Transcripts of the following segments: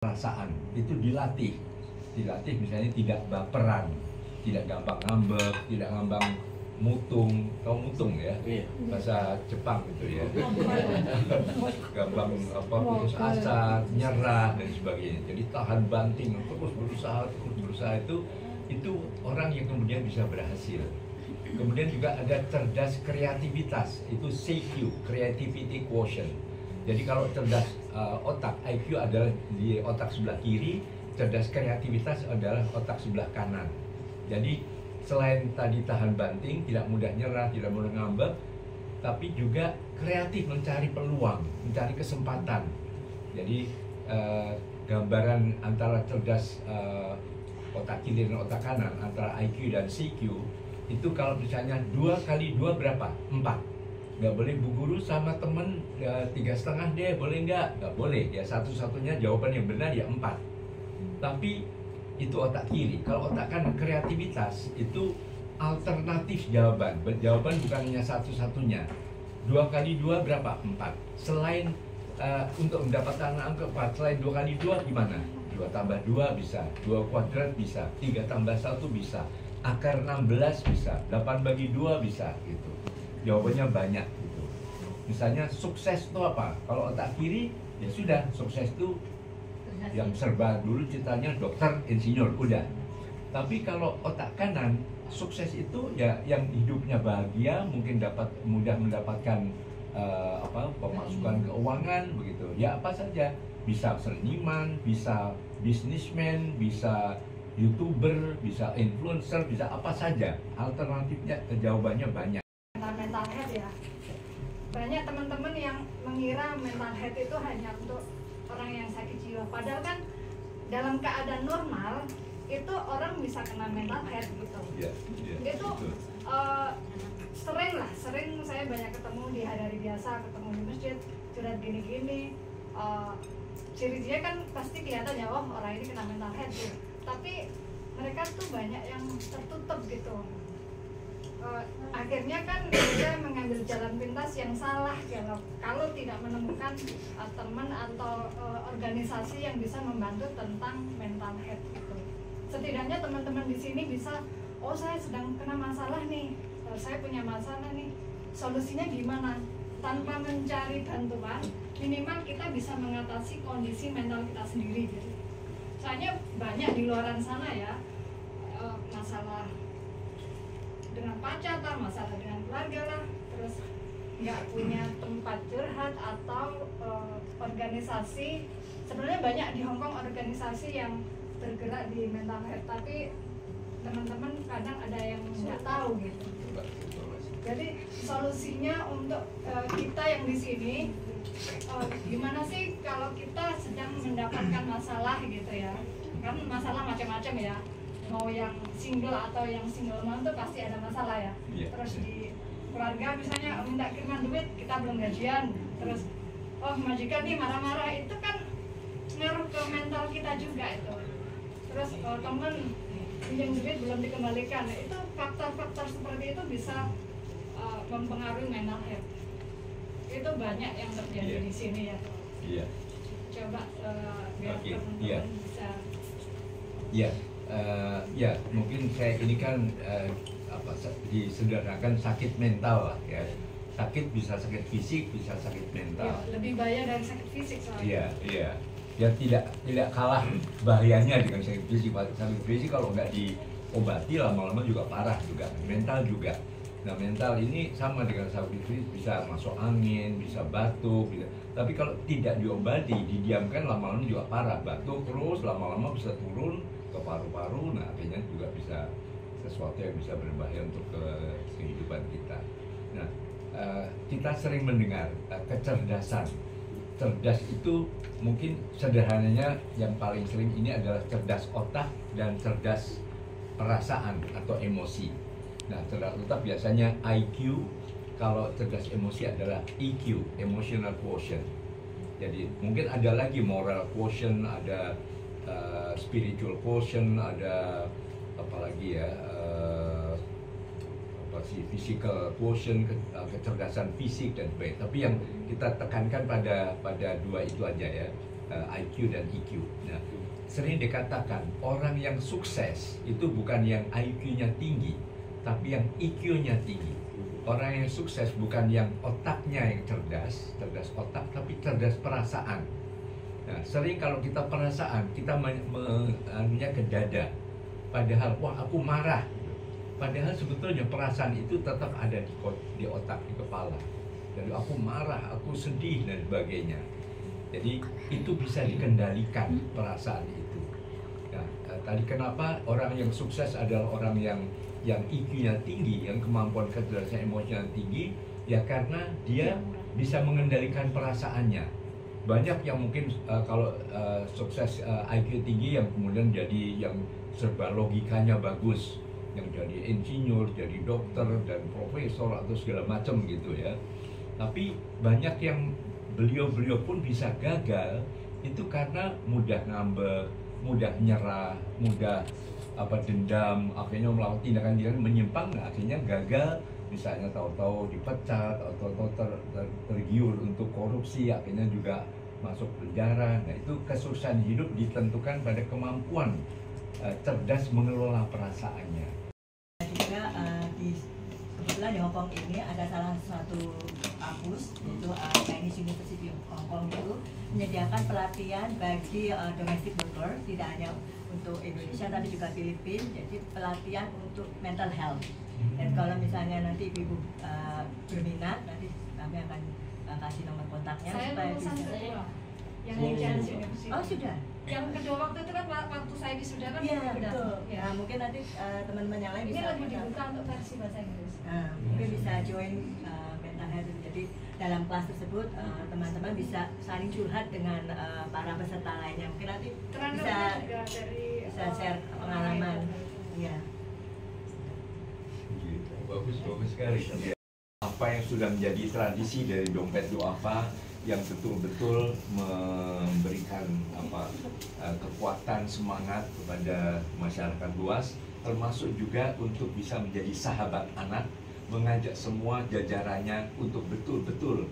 perasaan itu dilatih misalnya tidak baperan, tidak gampang ngambek, tidak gampang mutung, tahu mutung ya, bahasa Jepang gitu ya, gampang putus asa, nyerah dan sebagainya. Jadi tahan banting, terus berusaha itu orang yang kemudian bisa berhasil. Kemudian juga ada cerdas kreativitas, itu CQ, Creativity Quotient. Jadi kalau cerdas otak, IQ adalah di otak sebelah kiri, cerdas kreativitas adalah otak sebelah kanan. Jadi selain tadi tahan banting, tidak mudah nyerah, tidak mudah ngambek, tapi juga kreatif mencari peluang, mencari kesempatan. Jadi gambaran antara cerdas otak kiri dan otak kanan, antara IQ dan CQ, itu kalau misalnya 2 kali 2 berapa? 4. Nggak boleh Bu Guru sama temen 3,5 deh, boleh nggak boleh, ya satu-satunya jawaban yang benar ya 4. Tapi itu otak kiri. Kalau otak kanan, kreativitas, itu alternatif jawaban bukan hanya satu-satunya. 2 kali 2 berapa? 4. Selain untuk mendapatkan angka 4, selain 2 kali 2 gimana? 2 tambah 2 bisa, 2 kuadrat bisa, 3 tambah 1 bisa, akar 16 bisa, 8 bagi 2 bisa gitu. Jawabannya banyak gitu. Misalnya sukses itu apa? Kalau otak kiri ya sudah, sukses itu yang serba dulu ceritanya dokter, insinyur, udah. Tapi kalau otak kanan, sukses itu ya yang hidupnya bahagia, mungkin mudah mendapatkan pemasukan keuangan begitu. Ya apa saja, bisa seniman, bisa bisnismen, bisa YouTuber, bisa influencer, bisa apa saja. Alternatifnya jawabannya banyak. Mental health ya. Banyak teman-teman yang mengira mental health itu hanya untuk orang yang sakit jiwa. Padahal kan dalam keadaan normal itu orang bisa kena mental health gitu. Itu sering saya banyak ketemu di hari biasa, ketemu di masjid, curhat gini-gini. Ciri-cirinya kan pasti kelihatan ya, oh orang ini kena mental health gitu. Tapi mereka tuh banyak yang tertutup gitu. Akhirnya kan dia mengambil jalan pintas yang salah kalau tidak menemukan teman atau organisasi yang bisa membantu tentang mental health gitu. Setidaknya teman-teman di sini bisa, oh saya sedang kena masalah nih, saya punya masalah nih, solusinya gimana? Tanpa mencari bantuan, minimal kita bisa mengatasi kondisi mental kita sendiri gitu. Soalnya banyak di luaran sana ya, masalah dengan pacar lah, masalah dengan keluarga lah, terus nggak punya tempat curhat atau organisasi. Sebenarnya banyak di Hong Kong organisasi yang bergerak di mental health, tapi teman-teman kadang ada yang nggak tahu gitu. Jadi solusinya untuk kita yang di sini, gimana sih kalau kita sedang mendapatkan masalah gitu ya? Kan masalah macam-macam ya. Mau yang single atau yang single mom tuh pasti ada masalah ya. Terus di keluarga misalnya minta kiriman duit, kita belum gajian, terus majikan nih marah-marah, itu kan ngaruh ke mental kita juga itu. Terus kalau temen pinjam duit belum dikembalikan, itu faktor-faktor seperti itu bisa mempengaruhi mental health. Itu banyak yang terjadi di sini ya. Coba biar teman-teman bisa. Ya, mungkin saya ini kan disederhanakan sakit mental lah ya. Sakit bisa sakit fisik, bisa sakit mental. Ya, lebih bahaya dari sakit fisik soalnya. Iya. Ya tidak kalah bahayanya dengan sakit fisik. Sakit fisik kalau nggak diobati lama-lama juga parah juga. Mental juga. Nah, mental ini sama dengan sakit fisik, bisa masuk angin, bisa batuk, gitu. Tapi kalau tidak diobati, didiamkan lama-lama juga parah. Batuk terus, lama-lama bisa turun ke paru-paru, nah akhirnya juga bisa sesuatu yang bisa berbahaya untuk kehidupan kita. Nah, kita sering mendengar kecerdasan. Cerdas itu mungkin sederhananya yang paling sering ini adalah cerdas otak dan cerdas perasaan atau emosi. Nah, cerdas otak biasanya IQ, kalau cerdas emosi adalah EQ, Emotional Quotient. Jadi mungkin ada lagi moral quotient, ada spiritual quotient, ada apalagi ya, physical quotient, kecerdasan fisik dan sebagainya. Tapi yang kita tekankan pada dua itu aja ya. IQ dan EQ. Nah, sering dikatakan orang yang sukses itu bukan yang IQ-nya tinggi, tapi yang EQ-nya tinggi. Orang yang sukses bukan yang otaknya yang cerdas otak, tapi cerdas perasaan. Nah, sering kalau kita perasaan, kita menunya ke dada. Padahal, wah aku marah. Padahal sebetulnya perasaan itu tetap ada di otak, di kepala. Jadi aku marah, aku sedih dan sebagainya. Jadi itu bisa dikendalikan perasaan itu. Nah, tadi kenapa orang yang sukses adalah orang yang IQ-nya tinggi, yang kemampuan kecerdasan emosional tinggi, ya karena dia bisa mengendalikan perasaannya. Banyak yang mungkin kalau sukses IQ tinggi yang kemudian jadi yang serba logikanya bagus, yang jadi insinyur, jadi dokter dan profesor atau segala macam gitu ya. Tapi banyak yang beliau pun bisa gagal itu karena mudah ngambek, mudah nyerah, mudah dendam, akhirnya melakukan tindakan menyimpang, nah, akhirnya gagal, misalnya tahu-tahu dipecat atau tergiur untuk korupsi, akhirnya juga masuk penjara. Nah, itu kesuksesan hidup ditentukan pada kemampuan cerdas mengelola perasaannya. Juga kebetulan di Hong Kong ini ada salah satu kampus yaitu Chinese University of Hong Kong itu menyediakan pelatihan bagi domestic worker, tidak hanya untuk Indonesia tapi juga Filipina, jadi pelatihan untuk mental health. Dan kalau misalnya nanti ibu berminat, nanti kami akan kasih nomor kontaknya. Saya supaya lulusan bisa. kedua yang di Chinese University. Oh sudah. Yang kedua waktu itu kan waktu saya wisuda kan Iya udah. betul. Ya. Nah, mungkin nanti teman-teman yang lain Ini bisa lagi dibuka untuk versi bahasa Inggris. Nah, mungkin bisa join mental health. Jadi dalam kelas tersebut teman-teman bisa saling curhat dengan para peserta lainnya. Mungkin nanti Trainernya juga dari bisa share pengalaman. Iya. Bagus sekali. Apa yang sudah menjadi tradisi dari Dompet Duafa yang betul-betul memberikan kekuatan semangat kepada masyarakat luas, termasuk juga untuk bisa menjadi sahabat anak, mengajak semua jajarannya untuk betul-betul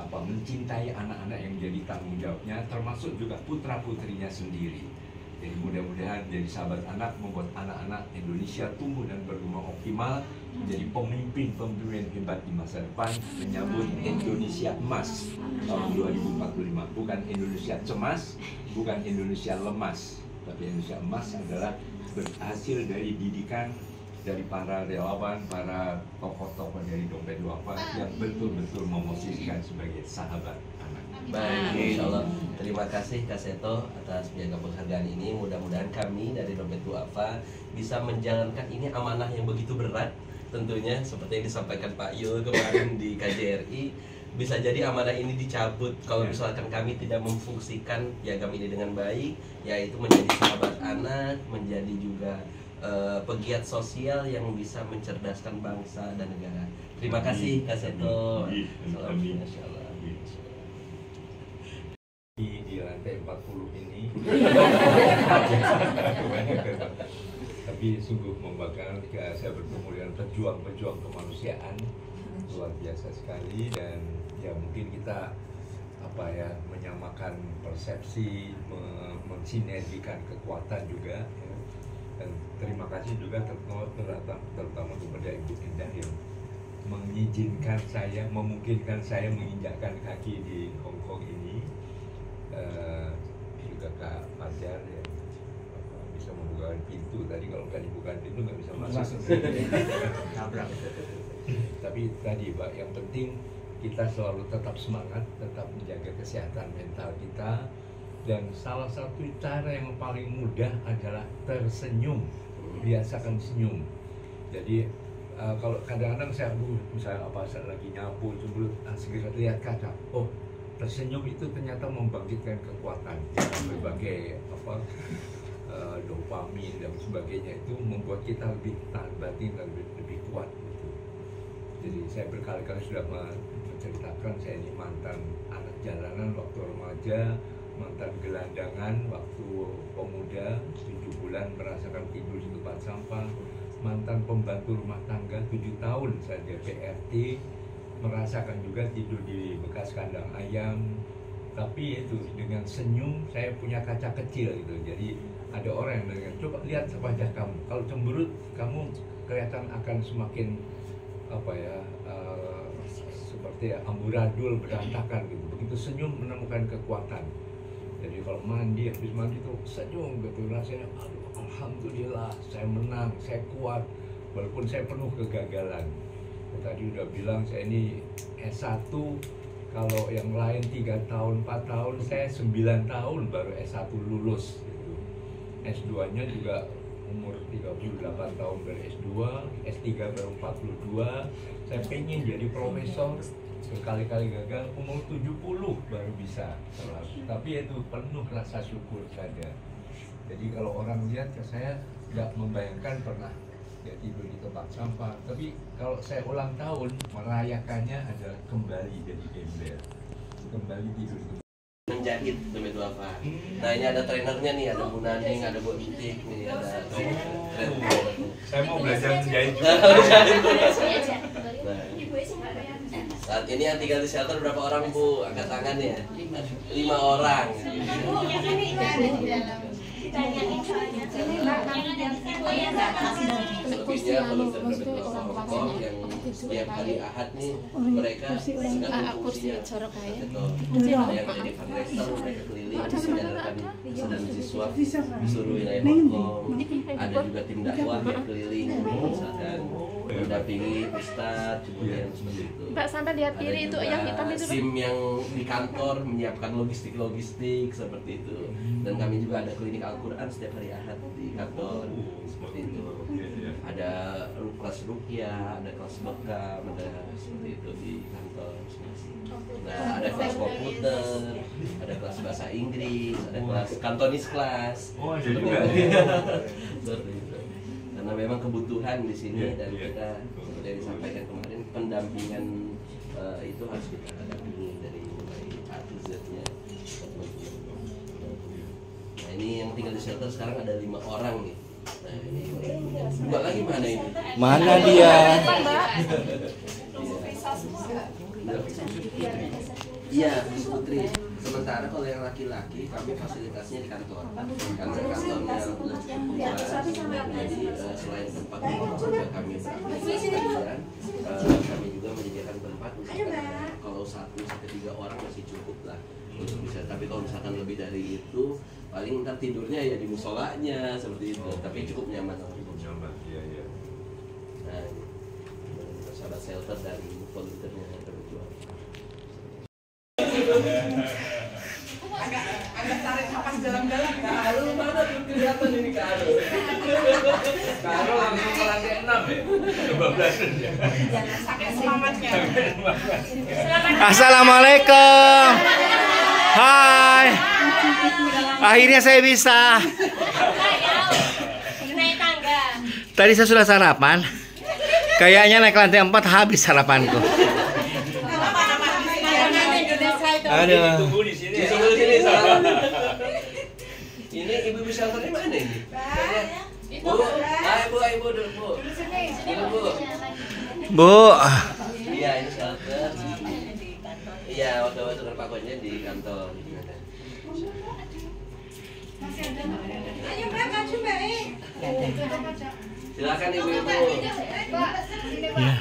mencintai anak-anak yang menjadi tanggung jawabnya, termasuk juga putra-putrinya sendiri. Jadi mudah-mudahan menjadi sahabat anak membuat anak-anak Indonesia tumbuh dan berkembang optimal, menjadi pemimpin hebat di masa depan, menyambut Indonesia emas tahun 2045. Bukan Indonesia cemas, bukan Indonesia lemas, tapi Indonesia emas adalah berhasil dari didikan dari para relawan, para tokoh-tokoh dari Dompet Duafa yang betul-betul memosisikan sebagai sahabat anak. Baik, insya Allah. Terima kasih Kak Seto atas piagam penghargaan ini. Mudah-mudahan kami dari Dompet Duafa bisa menjalankan ini amanah yang begitu berat. Tentunya seperti yang disampaikan Pak Yul kemarin di KJRI, bisa jadi amanah ini dicabut kalau misalkan kami tidak memfungsikan piagam ini dengan baik, yaitu menjadi sahabat anak, menjadi juga pegiat sosial yang bisa mencerdaskan bangsa dan negara. Terima kasih Kak Seto. Assalamualaikum. Di lantai 40 ini tapi sungguh membanggakan ketika saya bertemu dengan pejuang-pejuang kemanusiaan luar biasa sekali. Dan ya mungkin kita menyamakan persepsi, mensinergikan kekuatan juga ya. Dan terima kasih juga terutama kepada Ibu Indah yang mengizinkan saya, memungkinkan saya menginjakkan kaki di Hong Kong ini. Juga Kak Fajar ya bisa membuka pintu. Tadi kalau nggak dibuka pintu nggak bisa masuk. Tapi tadi Pak, yang penting kita selalu tetap semangat, tetap menjaga kesehatan mental kita. Dan salah satu cara yang paling mudah adalah tersenyum, biasakan senyum. Jadi kalau kadang-kadang saya misalnya saya lagi nyapu cemberut, segera lihat kaca, oh tersenyum itu ternyata membangkitkan kekuatan ya, berbagai dopamin dan sebagainya, itu membuat kita lebih tahan batin dan lebih kuat gitu. Jadi saya berkali-kali sudah menceritakan, saya ini mantan anak jalanan waktu remaja, mantan gelandangan waktu pemuda, 7 bulan merasakan tidur di tempat sampah, mantan pembantu rumah tangga 7 tahun saya di PRT, merasakan juga tidur di bekas kandang ayam, Tapi itu dengan senyum saya punya kaca kecil gitu. Jadi ada orang yang dengan coba lihat wajah kamu. Kalau cemberut kamu kelihatan akan semakin apa ya seperti amburadul berantakan gitu. Begitu senyum menemukan kekuatan. Jadi kalau habis mandi tuh senyum gitu rasanya, aduh alhamdulillah saya menang, saya kuat walaupun saya penuh kegagalan. Tadi udah bilang saya ini S1, kalau yang lain 3 tahun, 4 tahun, saya 9 tahun baru S1 lulus gitu. S2-nya juga umur 38 tahun baru S2, S3 baru 42. Saya pengen jadi profesor, berkali-kali gagal, umur 70 baru bisa. Tapi itu penuh rasa syukur saja. Jadi kalau orang lihat ke saya nggak membayangkan pernah ya tidur di tempat sampah. Tapi kalau saya ulang tahun merayakannya adalah kembali jadi gembel, kembali tidur di menjahit Dompet Duafa. Nah ini ada trainernya nih, ada Bu Naning, ada Bu Intik nih, ada keren. Saya mau belajar menjahit. Nah, saat ini yang tinggal di shelter berapa orang Bu? Angkat tangan ya. 5 orang. Selebihnya volunteer Dompet Duafa Hongkong yang setiap hari Ahad nih mereka sedang kursinya. Ada yang jadi fundraiser, mereka keliling menyadarkan saudara siswa di seluruh wilayah Hongkong. Ada juga tim dakwah yang keliling misalkan mendampingi ustadz, kemudian seperti itu. Mbak, sampai lihat kiri itu yang hitam itu. SIM yang di kantor menyiapkan logistik seperti itu. Dan kami juga ada klinik Al-Quran setiap hari Ahad di kantor seperti itu. Ada kelas ruqyah, ada kelas bekam, ada seperti itu di kantor. Nah, ada kelas komputer, ada kelas bahasa Inggris, ada kelas kantonis kelas. Oh, ada juga. Seperti itu. Karena memang kebutuhan di sini dan kita seperti yang disampaikan kemarin pendampingan itu harus kita dampingi dari mulai A to Z-nya. Nah ini yang tinggal di shelter sekarang ada 5 orang nih. Nah ini 2 lagi mana ini? Mana dia? Iya, Putri. Sementara kalau yang laki-laki kami fasilitasnya di kantor. Karena kantornya cukup luas. Jadi selain tempat juga kami beraktivitas, kami juga menyediakan tempat untuk kalau 1 sampai 3 orang masih cukup lah untuk bisa. Tapi kalau misalkan lebih dari itu, paling ntar tidurnya ya di musolanya seperti itu. Tapi cukup nyaman. Cukup nyaman, iya. Nah, sahabat shelter dan volunteernya yang berjuang. agak tarik napas dalam-dalam kan? Karo mana tuh kelihatan ini Karo? Karo langsung ke lantai 6 ya? 12 ya? Saking semangatnya. Assalamualaikum. Hai. Akhirnya saya bisa. Naik tangga. Tadi saya sudah sarapan. Kayaknya naik lantai 4 habis sarapanku. Aduh. Tunggu di sini. Tunggu di sini. Ini ibu-ibu shelternya mana ini? Bu, ibu dulu Bu. Dulu Bu. Bu. Iya ini shelter. Iya waktu dengan Pak Konnya di kantor. Ayo Mbak, maju Mbak. Silakan ibu-ibu. Mbak, sini Mbak.